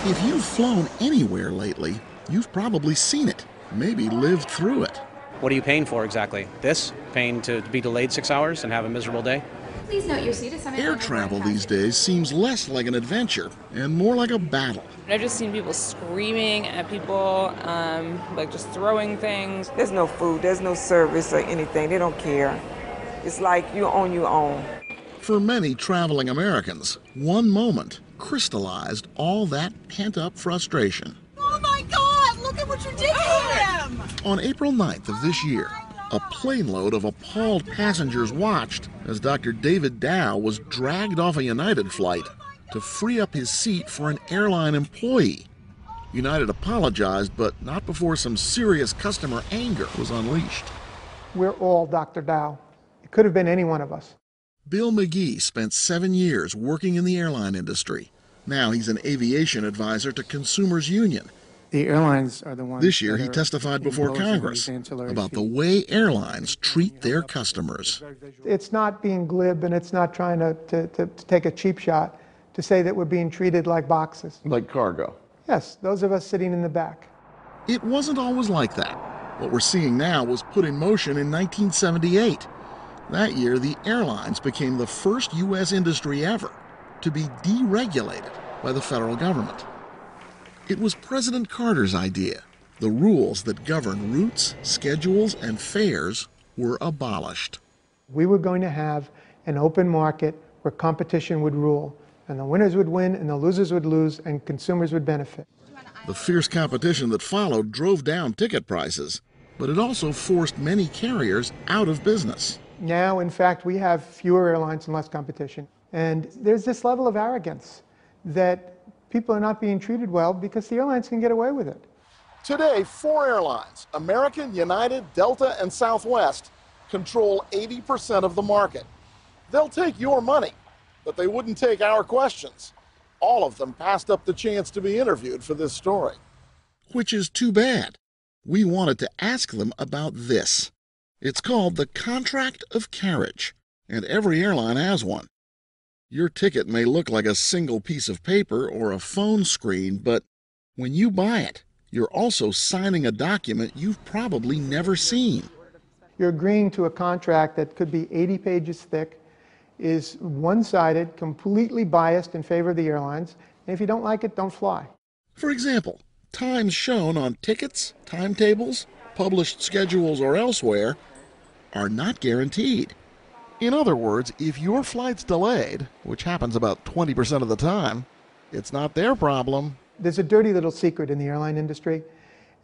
If you've flown anywhere lately, you've probably seen it, maybe lived through it. What are you paying for exactly? This? Paying to be delayed 6 hours and have a miserable day? Please note your seat assignment. Air travel these days seems less like an adventure and more like a battle. I've just seen people screaming at people, like just throwing things. There's no food, there's no service or anything. They don't care. It's like you're on your own. For many traveling Americans, one moment crystallized all that pent-up frustration. Oh my God, look at what you're digging him! On April 9th of this year, a plane load of appalled passengers watched as Dr. David Dow was dragged off a United flight to free up his seat for an airline employee. United apologized, but not before some serious customer anger was unleashed. We're all Dr. Dow. It could have been any one of us. Bill McGee spent 7 years working in the airline industry. Now he's an aviation advisor to Consumers Union. The airlines are the ones. This year he testified before Congress about the way airlines treat their customers. It's not being glib, and it's not trying to take a cheap shot to say that we're being treated like boxes. Like cargo. Yes, those of us sitting in the back. It wasn't always like that. What we're seeing now was put in motion in 1978. That year, the airlines became the first U.S. industry ever to be deregulated by the federal government. It was President Carter's idea. The rules that govern routes, schedules, and fares were abolished. We were going to have an open market where competition would rule, and the winners would win and the losers would lose, and consumers would benefit. The fierce competition that followed drove down ticket prices, but it also forced many carriers out of business. Now, in fact, we have fewer airlines and less competition. And there's this level of arrogance that people are not being treated well because the airlines can get away with it. Today, 4 airlines, American, United, Delta, and Southwest, control 80% of the market. They'll take your money, but they wouldn't take our questions. All of them passed up the chance to be interviewed for this story. Which is too bad. We wanted to ask them about this. It's called the contract of carriage, and every airline has one. Your ticket may look like a single piece of paper or a phone screen, but when you buy it, you're also signing a document you've probably never seen. You're agreeing to a contract that could be 80 pages thick, is one-sided, completely biased in favor of the airlines, and if you don't like it, don't fly. For example, times shown on tickets, timetables, published schedules, or elsewhere are not guaranteed. In other words, if your flight's delayed, which happens about 20% of the time, it's not their problem. There's a dirty little secret in the airline industry,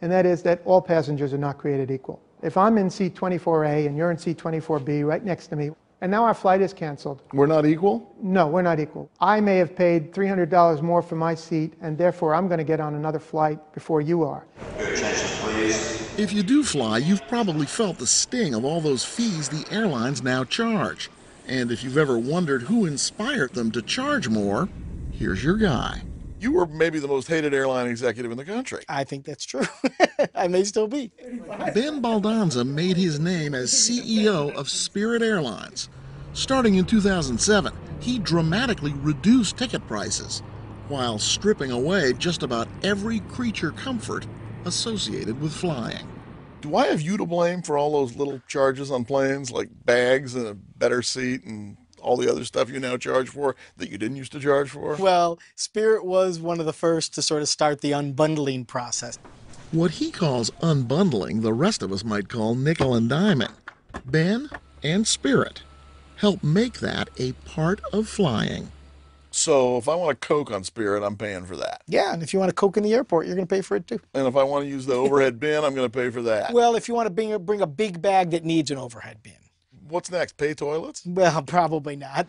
and that is that all passengers are not created equal. If I'm in seat 24A and you're in seat 24B right next to me, and now our flight is canceled. We're not equal? No, we're not equal. I may have paid $300 more for my seat, and therefore I'm going to get on another flight before you are. Your attention, please. If you do fly, you've probably felt the sting of all those fees the airlines now charge. And if you've ever wondered who inspired them to charge more, here's your guy. You were maybe the most hated airline executive in the country. I think that's true. I may still be. Ben Baldanza made his name as CEO of Spirit Airlines. Starting in 2007, he dramatically reduced ticket prices while stripping away just about every creature comfort associated with flying. Do I have you to blame for all those little charges on planes, like bags and a better seat and all the other stuff you now charge for that you didn't used to charge for? Well, Spirit was one of the first to sort of start the unbundling process. What he calls unbundling, the rest of us might call nickel and diming. Ben and Spirit help make that a part of flying. So if I want a Coke on Spirit, I'm paying for that. Yeah, and if you want a Coke in the airport, you're going to pay for it too. And if I want to use the overhead bin, I'm going to pay for that. Well, if you want to bring a big bag that needs an overhead bin. What's next, pay toilets? Well, probably not.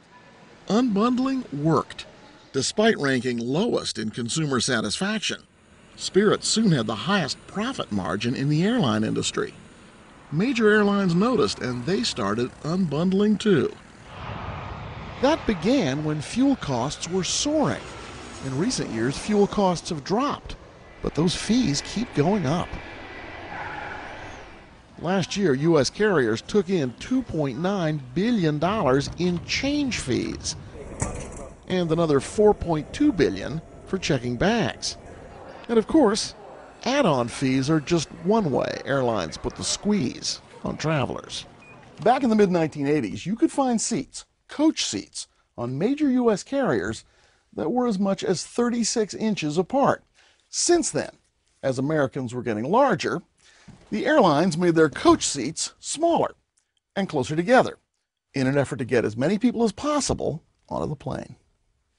Unbundling worked. Despite ranking lowest in consumer satisfaction, Spirit soon had the highest profit margin in the airline industry. Major airlines noticed, and they started unbundling too. That began when fuel costs were soaring. In recent years, fuel costs have dropped, but those fees keep going up. Last year, U.S. carriers took in $2.9 billion in change fees and another $4.2 billion for checking bags. And of course, add-on fees are just one way airlines put the squeeze on travelers. Back in the mid-1980s, you could find seats, coach seats, on major U.S. carriers that were as much as 36 inches apart. Since then, as Americans were getting larger, the airlines made their coach seats smaller and closer together in an effort to get as many people as possible onto the plane.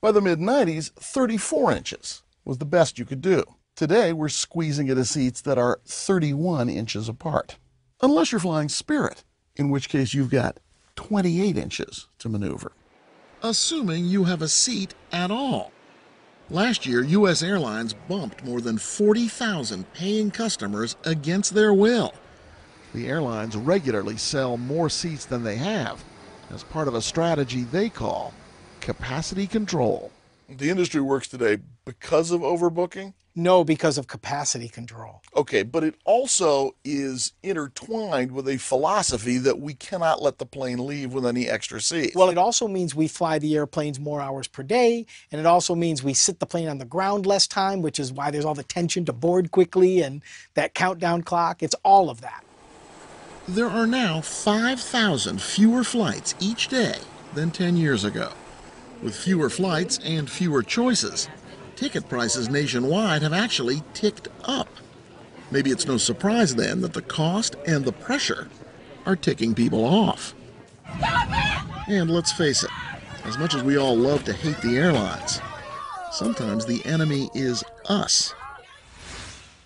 By the mid-90s, 34 inches was the best you could do. Today, we're squeezing into seats that are 31 inches apart. Unless you're flying Spirit, in which case you've got 28 inches to maneuver. Assuming you have a seat at all. Last year, U.S. Airlines bumped more than 40,000 paying customers against their will. The airlines regularly sell more seats than they have as part of a strategy they call capacity control. The industry works today because of overbooking? No, because of capacity control. Okay, but it also is intertwined with a philosophy that we cannot let the plane leave with any extra seats. Well, it also means we fly the airplanes more hours per day, and it also means we sit the plane on the ground less time, which is why there's all the tension to board quickly and that countdown clock. It's all of that. There are now 5,000 fewer flights each day than 10 years ago. With fewer flights and fewer choices, ticket prices nationwide have actually ticked up. Maybe it's no surprise then that the cost and the pressure are ticking people off. And let's face it, as much as we all love to hate the airlines, sometimes the enemy is us.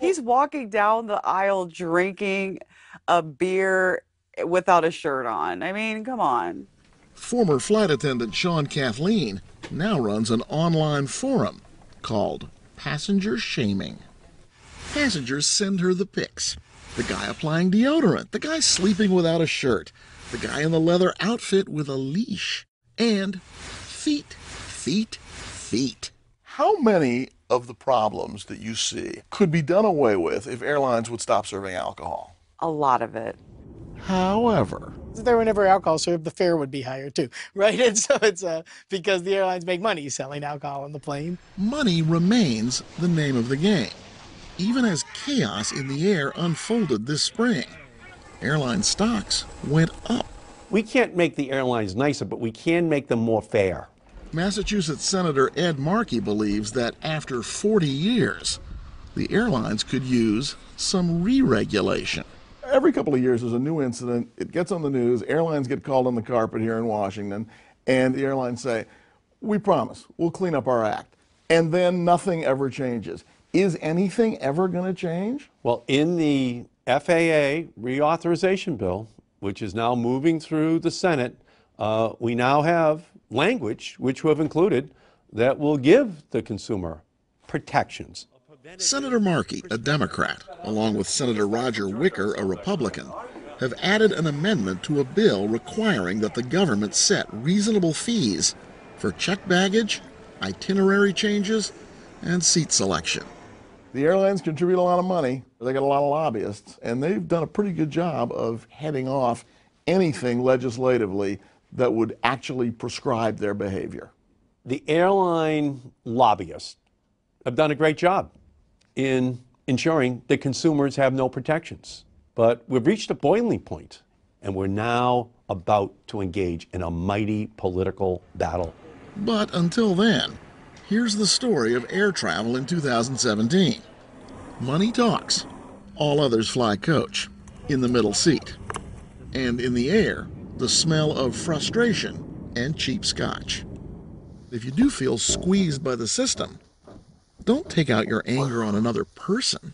He's walking down the aisle drinking a beer without a shirt on. I mean, come on. Former flight attendant Sean Kathleen now runs an online forum called Passenger Shaming. Passengers send her the pics. The guy applying deodorant, the guy sleeping without a shirt, the guy in the leather outfit with a leash, and feet. How many of the problems that you see could be done away with if airlines would stop serving alcohol? A lot of it. However, If there were never alcohol served, the fare would be higher too, right? And so it's because the airlines make money selling alcohol on the plane. money remains the name of the game. Even as chaos in the air unfolded this spring, airline stocks went up. We can't make the airlines nicer, but we can make them more fair. Massachusetts Senator Ed Markey believes that after 40 years, the airlines could use some re-regulation. Every couple of years there's a new incident, it gets on the news, airlines get called on the carpet here in Washington, and the airlines say, we promise, we'll clean up our act. And then nothing ever changes. Is anything ever going to change? Well, in the FAA reauthorization bill, which is now moving through the Senate, we now have language which we have included that will give the consumer protections. Senator Markey, a Democrat, along with Senator Roger Wicker, a Republican, have added an amendment to a bill requiring that the government set reasonable fees for checked baggage, itinerary changes, and seat selection. The airlines contribute a lot of money. They got a lot of lobbyists, and they've done a pretty good job of heading off anything legislatively that would actually prescribe their behavior. The airline lobbyists have done a great job in ensuring that consumers have no protections. But we've reached a boiling point, and we're now about to engage in a mighty political battle. But until then, here's the story of air travel in 2017. Money talks. All others fly coach, in the middle seat. And in the air, the smell of frustration and cheap scotch. If you do feel squeezed by the system, don't take out your anger on another person.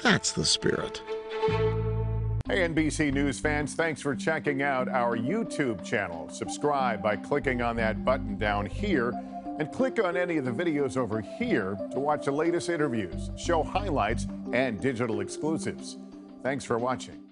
That's the spirit. Hey, NBC News fans, thanks for checking out our YouTube channel. Subscribe by clicking on that button down here, and click on any of the videos over here to watch the latest interviews, show highlights, and digital exclusives. Thanks for watching.